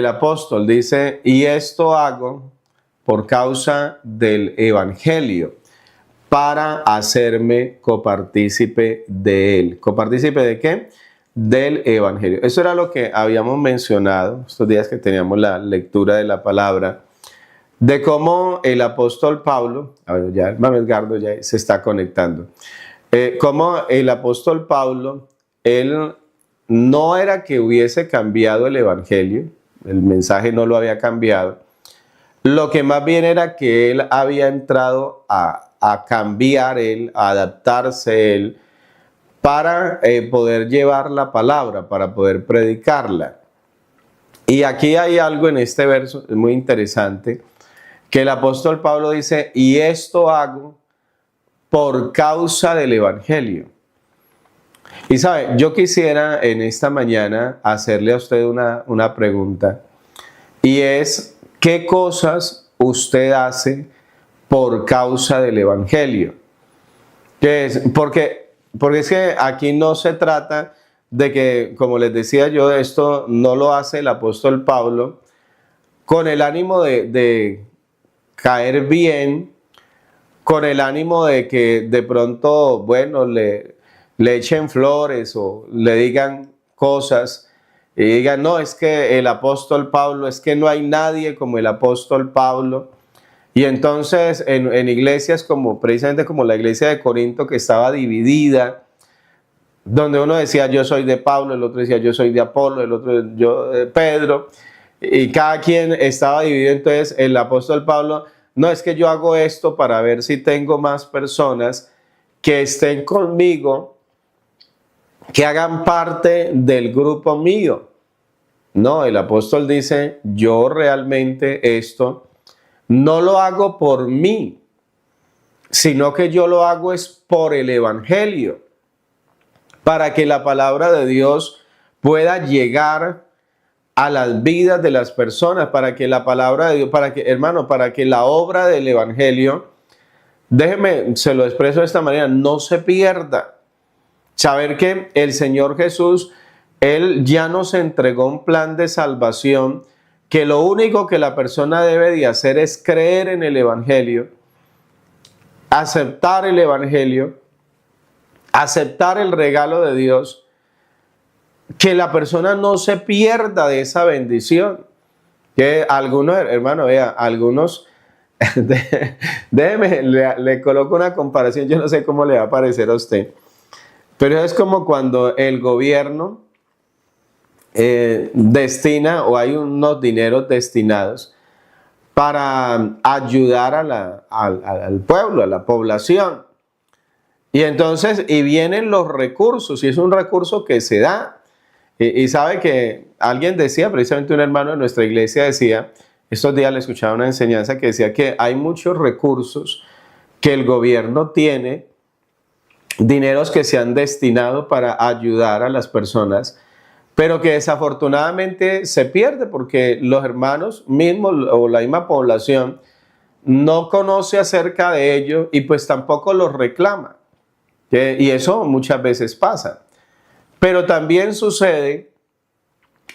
El apóstol dice, y esto hago por causa del evangelio, para hacerme copartícipe de él. ¿Copartícipe de qué? Del evangelio. Eso era lo que habíamos mencionado estos días que teníamos la lectura de la palabra, de cómo el apóstol Pablo, a ver, ya el hermano Edgardo ya se está conectando, cómo el apóstol Pablo, él no era que hubiese cambiado el evangelio, el mensaje no lo había cambiado, lo que más bien era que él había entrado a cambiar él, a adaptarse él, para poder llevar la palabra, para poder predicarla. Y aquí hay algo en este verso, es muy interesante, que el apóstol Pablo dice, y esto hago por causa del evangelio. Y sabe, yo quisiera en esta mañana hacerle a usted una pregunta, y es, ¿qué cosas usted hace por causa del evangelio? ¿Qué es? Porque es que aquí no se trata de que, como les decía yo, esto no lo hace el apóstol Pablo con el ánimo de caer bien, con el ánimo de que de pronto, bueno, le echen flores o le digan cosas y digan, no, es que el apóstol Pablo, es que no hay nadie como el apóstol Pablo. Y entonces en iglesias como precisamente como la iglesia de Corinto, que estaba dividida, donde uno decía yo soy de Pablo, el otro decía yo soy de Apolo, el otro yo de Pedro, y cada quien estaba dividido. Entonces el apóstol Pablo, no, es que yo hago esto para ver si tengo más personas que estén conmigo, que hagan parte del grupo mío. No, el apóstol dice, yo realmente esto no lo hago por mí, sino que yo lo hago es por el evangelio, para que la palabra de Dios pueda llegar a las vidas de las personas, para que la palabra de Dios, para que, hermano, para que la obra del evangelio, déjeme, se lo expreso de esta manera, no se pierda. Saber que el Señor Jesús, Él ya nos entregó un plan de salvación, que lo único que la persona debe de hacer es creer en el evangelio, aceptar el evangelio, aceptar el regalo de Dios, que la persona no se pierda de esa bendición. Que algunos, hermano, vea, algunos, déjeme, le coloco una comparación, yo no sé cómo le va a parecer a usted, pero es como cuando el gobierno destina, o hay unos dineros destinados para ayudar al pueblo, a la población. Y entonces, y vienen los recursos, y es un recurso que se da. Y sabe que alguien decía, precisamente un hermano de nuestra iglesia decía, estos días le escuchaba una enseñanza que decía que hay muchos recursos que el gobierno tiene, dineros que se han destinado para ayudar a las personas, pero que desafortunadamente se pierde porque los hermanos mismos o la misma población no conoce acerca de ello y pues tampoco los reclama. Y eso muchas veces pasa. Pero también sucede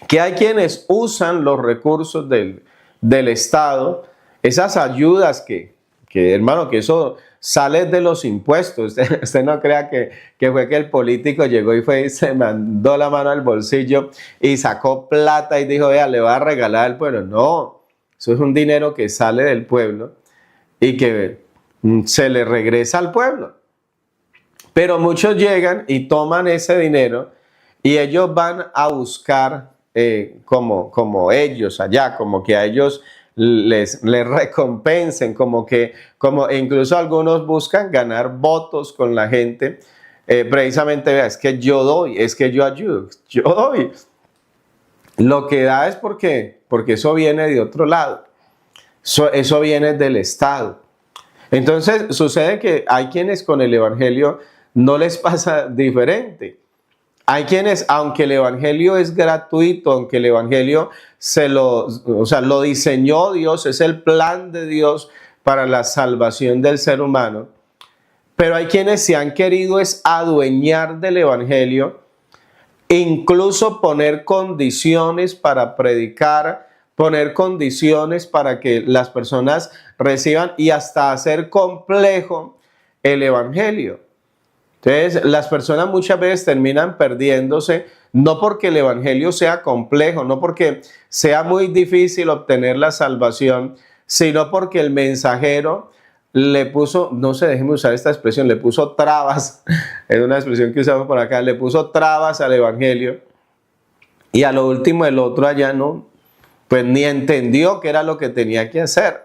que hay quienes usan los recursos del Estado, esas ayudas que hermano, que eso sale de los impuestos. Usted no crea que fue que el político llegó y fue y se mandó la mano al bolsillo y sacó plata y dijo, vea, le va a regalar al pueblo. No, eso es un dinero que sale del pueblo y que se le regresa al pueblo. Pero muchos llegan y toman ese dinero y ellos van a buscar como ellos allá, como que a ellos les recompensen, como incluso algunos buscan ganar votos con la gente, precisamente, vea, es que yo doy, es que yo ayudo, yo doy. Lo que da es porque eso viene de otro lado, eso viene del Estado. Entonces sucede que hay quienes con el evangelio no les pasa diferente. Hay quienes, aunque el evangelio es gratuito, aunque el evangelio lo diseñó Dios, es el plan de Dios para la salvación del ser humano, pero hay quienes se han querido es adueñar del evangelio, incluso poner condiciones para predicar poner condiciones para que las personas reciban y hasta hacer complejo el evangelio. Entonces, las personas muchas veces terminan perdiéndose, no porque el evangelio sea complejo, no porque sea muy difícil obtener la salvación, sino porque el mensajero le puso, no sé, déjeme usar esta expresión, le puso trabas, es una expresión que usamos por acá, le puso trabas al evangelio y a lo último el otro allá no, pues ni entendió qué era lo que tenía que hacer.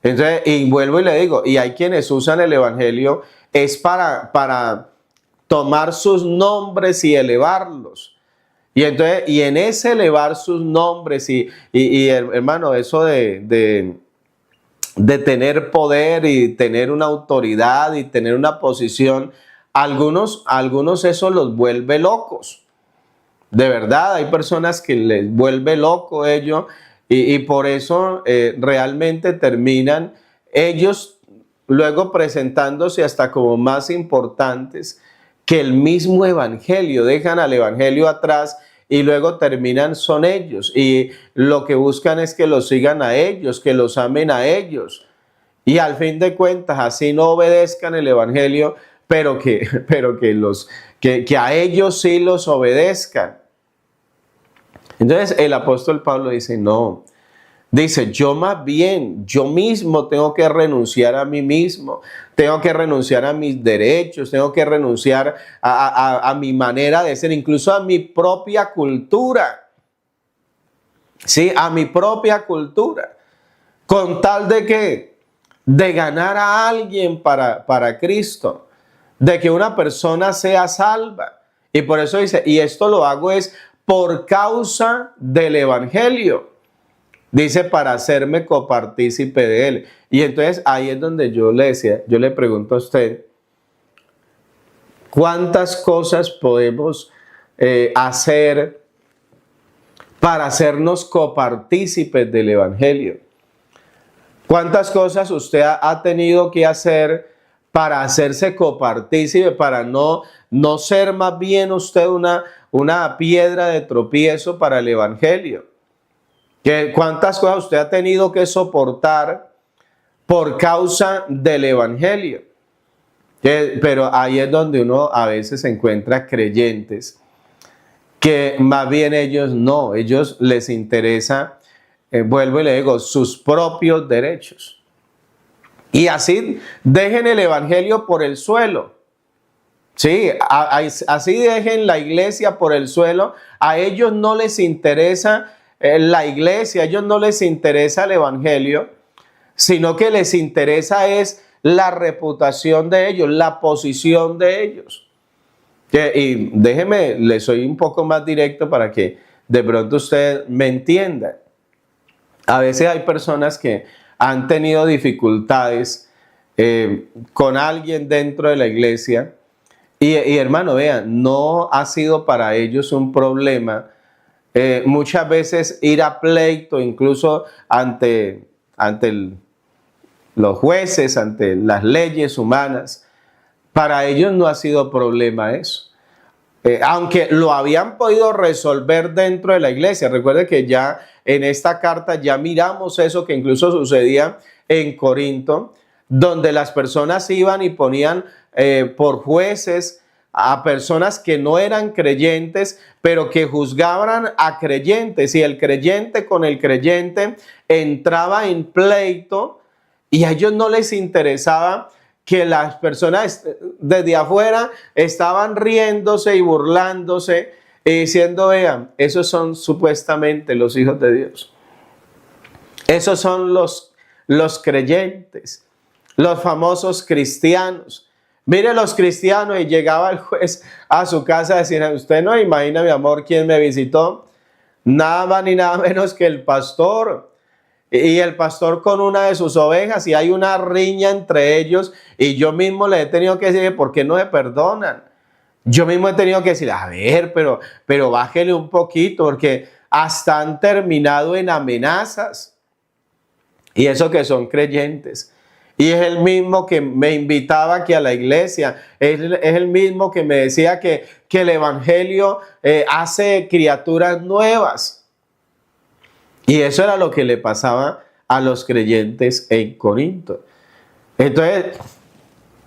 Entonces, y vuelvo y le digo, y hay quienes usan el evangelio es para tomar sus nombres y elevarlos. Y entonces, y en ese elevar sus nombres hermano, eso de tener poder y tener una autoridad y tener una posición, algunos eso los vuelve locos. De verdad, hay personas que les vuelve loco ello y por eso realmente terminan ellos luego presentándose hasta como más importantes que el mismo evangelio. Dejan al evangelio atrás y luego terminan son ellos. Y lo que buscan es que los sigan a ellos, que los amen a ellos. Y al fin de cuentas, así no obedezcan el evangelio, pero que a ellos sí los obedezcan. Entonces el apóstol Pablo dice, no. Dice, yo más bien, yo mismo tengo que renunciar a mí mismo, tengo que renunciar a mis derechos, tengo que renunciar a mi manera de ser, incluso a mi propia cultura. Sí, a mi propia cultura. Con tal de que, de ganar a alguien para Cristo, de que una persona sea salva. Y por eso dice, y esto lo hago es por causa del evangelio. Dice, para hacerme copartícipe de él. Y entonces ahí es donde yo le decía, yo le pregunto a usted, ¿cuántas cosas podemos hacer para hacernos copartícipes del evangelio? ¿Cuántas cosas usted ha tenido que hacer para hacerse copartícipe, para no ser más bien usted una piedra de tropiezo para el evangelio? ¿Cuántas cosas usted ha tenido que soportar por causa del evangelio? Pero ahí es donde uno a veces encuentra creyentes que más bien ellos les interesa, vuelvo y le digo, sus propios derechos. Y así dejen el evangelio por el suelo. Sí, así dejen la iglesia por el suelo. A ellos no les interesa la iglesia, a ellos no les interesa el evangelio, sino que les interesa es la reputación de ellos, la posición de ellos. Y déjeme, le soy un poco más directo para que de pronto usted me entienda. A veces hay personas que han tenido dificultades con alguien dentro de la iglesia y hermano, vean, no ha sido para ellos un problema muchas veces ir a pleito, incluso ante los jueces, ante las leyes humanas. Para ellos no ha sido problema eso. Aunque lo habían podido resolver dentro de la iglesia. Recuerde que ya en esta carta ya miramos eso que incluso sucedía en Corinto, donde las personas iban y ponían por jueces a personas que no eran creyentes, pero que juzgaban a creyentes, y el creyente con el creyente entraba en pleito y a ellos no les interesaba que las personas desde afuera estaban riéndose y burlándose y diciendo, vean, esos son supuestamente los hijos de Dios. Esos son los creyentes, los famosos cristianos. Mire los cristianos, y llegaba el juez a su casa a decir, usted no imagina, mi amor, quién me visitó. Nada más ni nada menos que el pastor. Y el pastor con una de sus ovejas, y hay una riña entre ellos, y yo mismo le he tenido que decir, ¿por qué no se perdonan? Yo mismo he tenido que decir, a ver, pero bájele un poquito, porque hasta han terminado en amenazas. Y eso que son creyentes. Y es el mismo que me invitaba aquí a la iglesia. Es el mismo que me decía que el evangelio hace criaturas nuevas. Y eso era lo que le pasaba a los creyentes en Corinto. Entonces,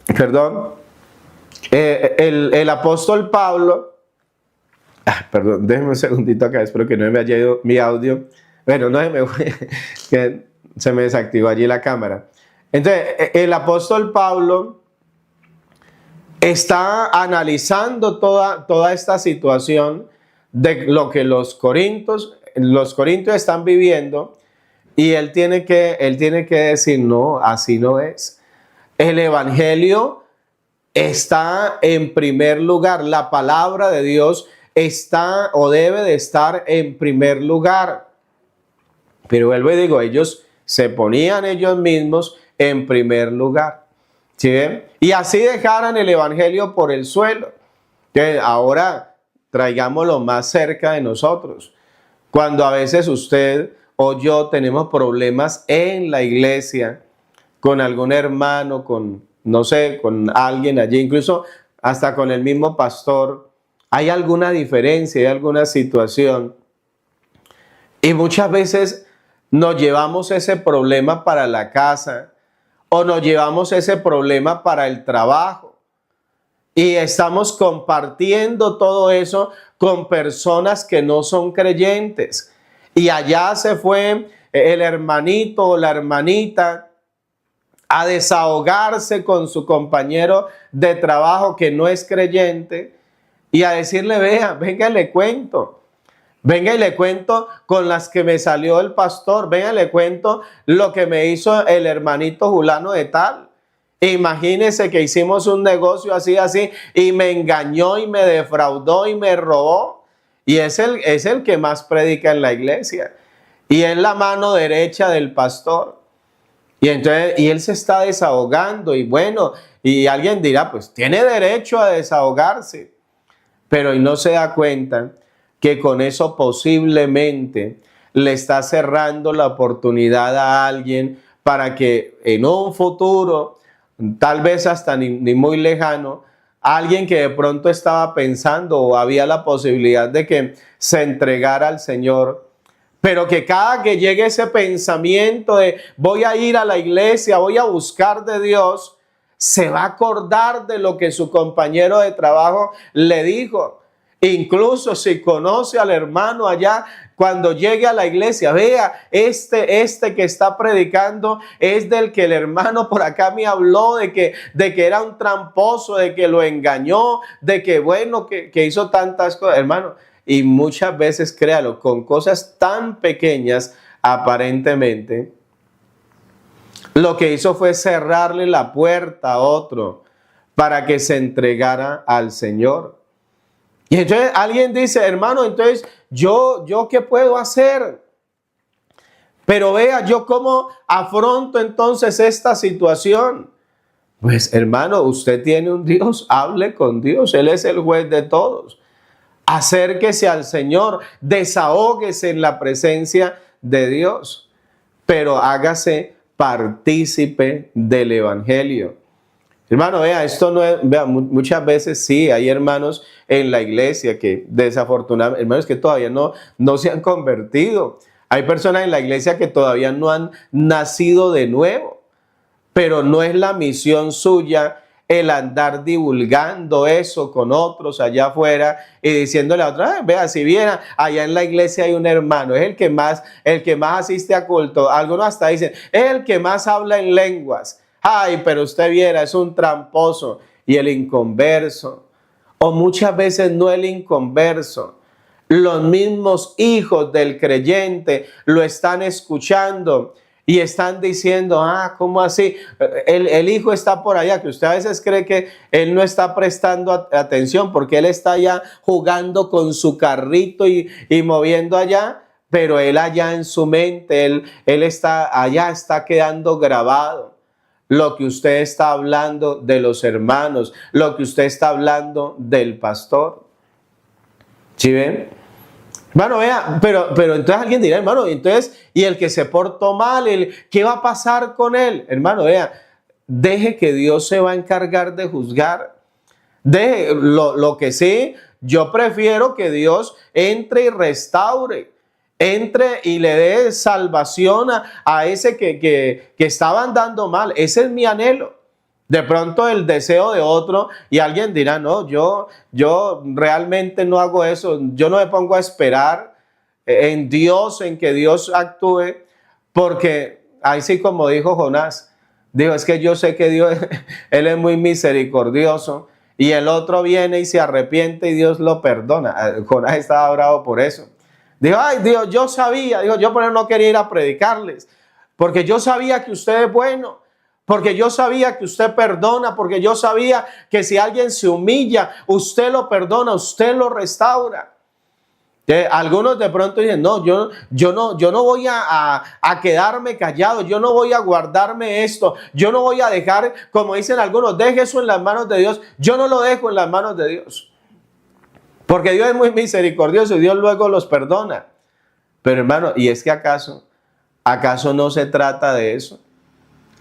perdón, el apóstol Pablo, perdón, déjenme un segundito acá, espero que no me haya ido mi audio. Bueno, no que se me desactivó allí la cámara. Entonces, el apóstol Pablo está analizando toda esta situación de lo que los corintios están viviendo, y él tiene que decir, no, así no es. El evangelio está en primer lugar. La palabra de Dios está o debe de estar en primer lugar. Pero vuelvo y digo, ellos se ponían ellos mismos en primer lugar. ¿Sí ven? Y así dejaran el evangelio por el suelo. Que ahora traigámoslo más cerca de nosotros. Cuando a veces usted o yo tenemos problemas en la iglesia, con algún hermano, con, no sé, con alguien allí, incluso hasta con el mismo pastor, hay alguna diferencia, hay alguna situación. Y muchas veces nos llevamos ese problema para la casa o nos llevamos ese problema para el trabajo. Y estamos compartiendo todo eso con personas que no son creyentes. Y allá se fue el hermanito o la hermanita a desahogarse con su compañero de trabajo que no es creyente y a decirle, vea, venga y le cuento. Venga y le cuento con las que me salió el pastor. Venga y le cuento lo que me hizo el hermanito Julano de tal. Imagínese que hicimos un negocio así y me engañó y me defraudó y me robó. Y es el que más predica en la iglesia. Y es la mano derecha del pastor. Y entonces, y él se está desahogando y bueno, y alguien dirá, pues tiene derecho a desahogarse. Pero y no se da cuenta que con eso posiblemente le está cerrando la oportunidad a alguien para que en un futuro, tal vez hasta ni muy lejano, alguien que de pronto estaba pensando o había la posibilidad de que se entregara al Señor, pero que cada que llegue ese pensamiento de voy a ir a la iglesia, voy a buscar de Dios, se va a acordar de lo que su compañero de trabajo le dijo. Incluso si conoce al hermano allá, cuando llegue a la iglesia, vea, este que está predicando es del que el hermano por acá me habló de que era un tramposo, de que lo engañó, de que bueno, que hizo tantas cosas, hermano. Y muchas veces, créalo, con cosas tan pequeñas, aparentemente, lo que hizo fue cerrarle la puerta a otro para que se entregara al Señor. Y entonces alguien dice, hermano, entonces yo ¿qué puedo hacer? Pero vea, ¿yo cómo afronto entonces esta situación? Pues hermano, usted tiene un Dios, hable con Dios, Él es el juez de todos. Acérquese al Señor, desahóguese en la presencia de Dios, pero hágase partícipe del evangelio. Hermano, vea, esto no es, vea, muchas veces sí, hay hermanos en la iglesia que desafortunadamente, hermanos que todavía no se han convertido. Hay personas en la iglesia que todavía no han nacido de nuevo, pero no es la misión suya el andar divulgando eso con otros allá afuera y diciéndole a otros, vea, si viera, allá en la iglesia hay un hermano, es el que más asiste a culto. Algunos hasta dicen, es el que más habla en lenguas. Ay, pero usted viera, es un tramposo. Y el inconverso, o muchas veces no el inconverso, los mismos hijos del creyente lo están escuchando y están diciendo, ¿cómo así? El hijo está por allá, que usted a veces cree que él no está prestando atención porque él está allá jugando con su carrito y moviendo allá, pero él allá en su mente, él está allá, está quedando grabado lo que usted está hablando de los hermanos, lo que usted está hablando del pastor. ¿Sí ven? Hermano, vea, pero entonces alguien dirá, hermano, entonces, y el que se portó mal, ¿qué va a pasar con él? Hermano, vea, deje que Dios se va a encargar de juzgar. Deje, lo que sí, yo prefiero que Dios entre y restaure. entre y le dé salvación a ese que estaba andando mal. Ese es mi anhelo. De pronto el deseo de otro, y alguien dirá, no, yo realmente no hago eso, yo no me pongo a esperar en Dios, en que Dios actúe, porque ahí sí, como dijo Jonás, dijo, es que yo sé que Dios, Él es muy misericordioso, y el otro viene y se arrepiente y Dios lo perdona. Jonás estaba bravo por eso. Dijo, ay Dios, yo sabía, dijo, yo por eso no quería ir a predicarles, porque yo sabía que usted es bueno. Porque yo sabía que usted perdona, porque yo sabía que si alguien se humilla, usted lo perdona, usted lo restaura. Algunos de pronto dicen, no, yo no voy a quedarme callado, yo no voy a guardarme esto, yo no voy a dejar, como dicen algunos, deje eso en las manos de Dios. Yo no lo dejo en las manos de Dios, porque Dios es muy misericordioso y Dios luego los perdona. Pero hermano, ¿y es que acaso no se trata de eso?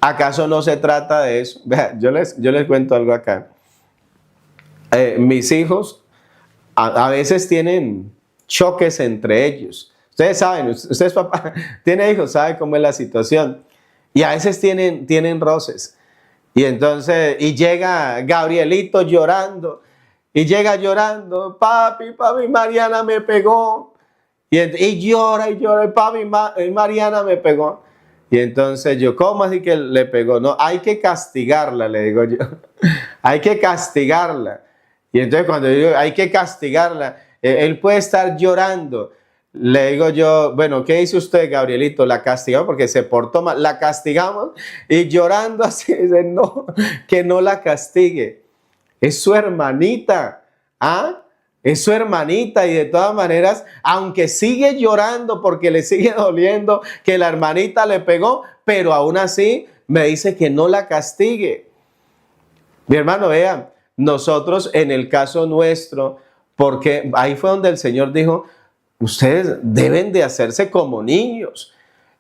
¿Acaso no se trata de eso? Vea, yo les cuento algo acá. Mis hijos a veces tienen choques entre ellos. Ustedes saben, ustedes papá, tiene hijos, sabe cómo es la situación. Y a veces tienen roces. Y entonces, y llega Gabrielito llorando. Y llega llorando, papi, Mariana me pegó. Y llora, papi, Mariana me pegó. Y entonces yo, ¿cómo así que le pegó? No, hay que castigarla, le digo yo. Hay que castigarla. Y entonces cuando yo digo, hay que castigarla, él puede estar llorando. Le digo yo, bueno, ¿qué dice usted, Gabrielito? ¿La castigamos porque se portó mal? ¿La castigamos? Y llorando así, dice, no, que no la castigue. Es su hermanita. ¿Ah? Es su hermanita y de todas maneras, aunque sigue llorando porque le sigue doliendo que la hermanita le pegó, pero aún así me dice que no la castigue. Mi hermano, vean, nosotros en el caso nuestro, porque ahí fue donde el Señor dijo, ustedes deben de hacerse como niños.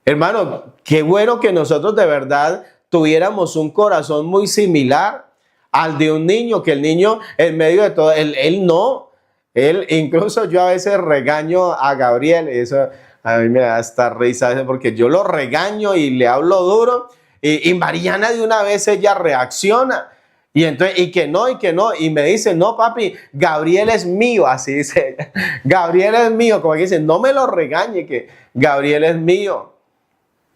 Hermano, qué bueno que nosotros de verdad tuviéramos un corazón muy similar al de un niño, que el niño en medio de todo, él no. Él, incluso yo a veces regaño a Gabriel, eso a mí me da hasta risa, porque yo lo regaño y le hablo duro, y Mariana de una vez ella reacciona, y entonces, y que no, y me dice, no papi, Gabriel es mío, así dice ella, Gabriel es mío, como que dice, no me lo regañe, que Gabriel es mío.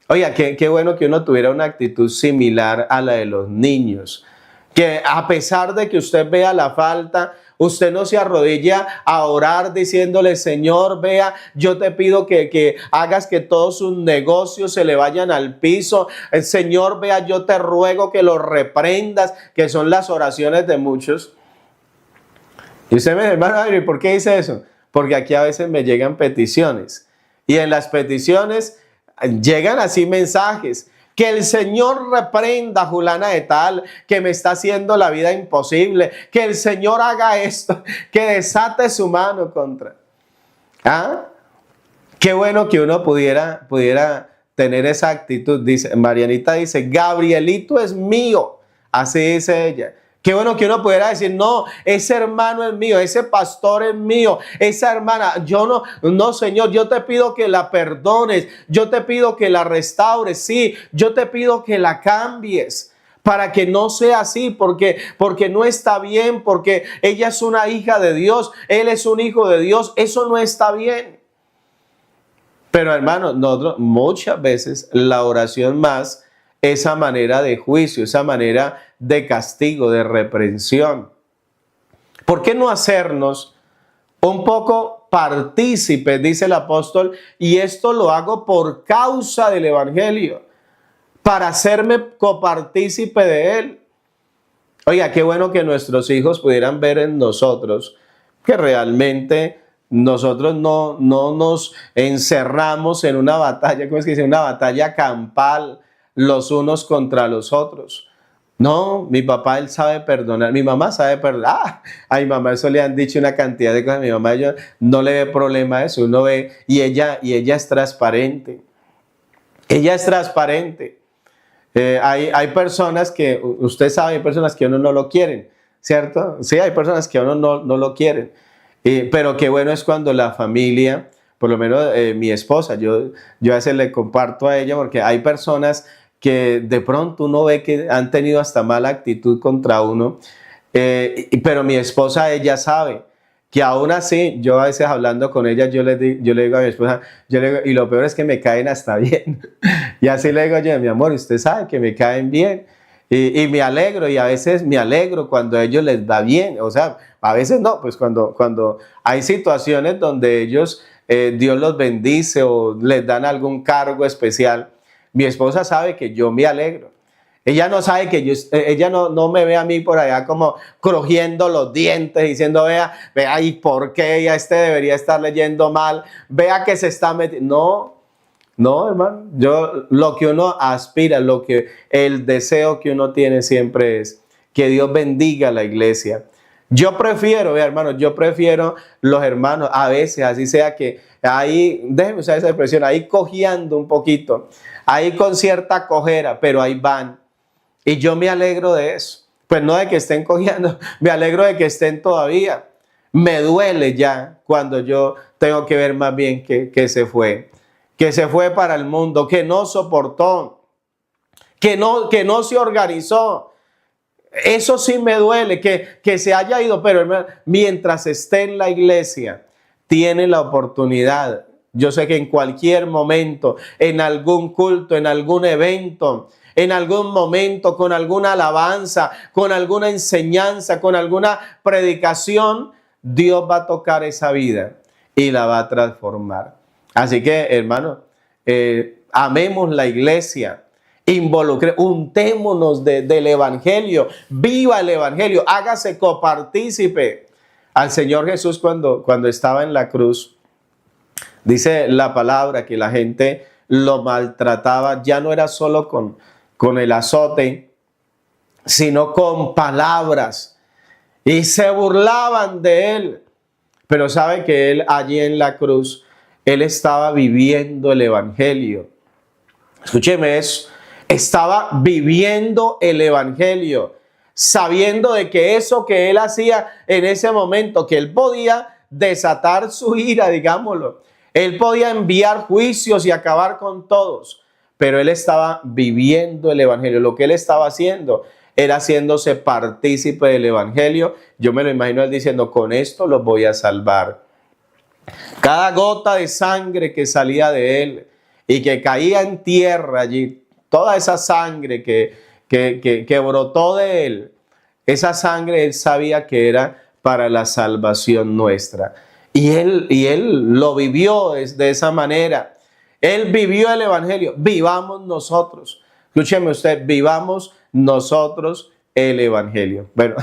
Oiga, qué bueno que uno tuviera una actitud similar a la de los niños, que a pesar de que usted vea la falta, usted no se arrodilla a orar diciéndole, Señor, vea, yo te pido que hagas que todos sus negocios se le vayan al piso. Señor, vea, yo te ruego que los reprendas, que son las oraciones de muchos. Y usted me dice, hermano, ¿por qué dice eso? Porque aquí a veces me llegan peticiones. Y en las peticiones llegan así mensajes. Que el Señor reprenda a Julana de tal, que me está haciendo la vida imposible. Que el Señor haga esto, que desate su mano contra. ¿Ah? Qué bueno que uno pudiera tener esa actitud. Dice, Marianita dice, Gabrielito es mío. Así dice ella. Qué bueno que uno pudiera decir, no, ese hermano es mío, ese pastor es mío, esa hermana, yo no, Señor, yo te pido que la perdones, yo te pido que la restaures, sí, yo te pido que la cambies para que no sea así, porque no está bien, porque ella es una hija de Dios, él es un hijo de Dios, eso no está bien. Pero hermano, nosotros muchas veces la oración más esa manera de juicio, esa manera de castigo, de reprensión. ¿Por qué no hacernos un poco partícipes, dice el apóstol, y esto lo hago por causa del evangelio, para hacerme copartícipe de él? Oiga, qué bueno que nuestros hijos pudieran ver en nosotros que realmente nosotros no nos encerramos en una batalla, ¿cómo es que dice? Una batalla campal los unos contra los otros. No, mi papá, él sabe perdonar, mi mamá sabe perdonar. A mi mamá eso le han dicho una cantidad de cosas, mi mamá yo no le ve problema a eso, uno ve, y ella es transparente. Ella es transparente. Hay personas que, usted sabe, hay personas que uno no lo quieren, ¿cierto? Sí, hay personas que uno no lo quieren. Pero qué bueno es cuando la familia, por lo menos mi esposa, yo a veces le comparto a ella porque hay personas que de pronto uno ve que han tenido hasta mala actitud contra uno, pero mi esposa, ella sabe que aún así, yo a veces hablando con ella, yo le digo a mi esposa, y lo peor es que me caen hasta bien. Y así le digo yo, mi amor, usted sabe que me caen bien. Y me alegro, y a veces me alegro cuando a ellos les va bien. O sea, a veces no, pues cuando hay situaciones donde ellos, Dios los bendice o les dan algún cargo especial, mi esposa sabe que yo me alegro. Ella no sabe que ella no me ve a mí por allá como crujiendo los dientes, diciendo, vea, ¿y por qué ella debería estar leyendo mal? Vea que se está metiendo. No, hermano, lo que uno aspira, el deseo que uno tiene siempre es que Dios bendiga a la iglesia. Yo prefiero, hermano, los hermanos, a veces, así sea que ahí, déjenme usar esa expresión, ahí cojeando un poquito, ahí con cierta cojera, pero ahí van. Y yo me alegro de eso. Pues no de que estén cojeando, me alegro de que estén todavía. Me duele ya cuando yo tengo que ver más bien que se fue. Que se fue para el mundo, que no soportó, que no se organizó. Eso sí me duele, que se haya ido, pero hermano, mientras esté en la iglesia, tiene la oportunidad. Yo sé que en cualquier momento, en algún culto, en algún evento, en algún momento, con alguna alabanza, con alguna enseñanza, con alguna predicación, Dios va a tocar esa vida y la va a transformar. Así que, hermano, amemos la iglesia, untémonos del evangelio, viva el evangelio, hágase copartícipe. Al Señor Jesús cuando estaba en la cruz, dice la palabra que la gente lo maltrataba, ya no era solo con el azote, sino con palabras, y se burlaban de él. Pero sabe que él allí en la cruz, él estaba viviendo el evangelio. Escúcheme eso. Estaba viviendo el evangelio, sabiendo de que eso que él hacía en ese momento, que él podía desatar su ira, digámoslo. Él podía enviar juicios y acabar con todos, pero él estaba viviendo el evangelio. Lo que él estaba haciendo era haciéndose partícipe del evangelio. Yo me lo imagino él diciendo, con esto los voy a salvar. Cada gota de sangre que salía de él y que caía en tierra allí, toda esa sangre que brotó de él, esa sangre él sabía que era para la salvación nuestra. Y él lo vivió de esa manera. Él vivió el evangelio. Vivamos nosotros. Escúcheme usted, vivamos nosotros el evangelio. Bueno.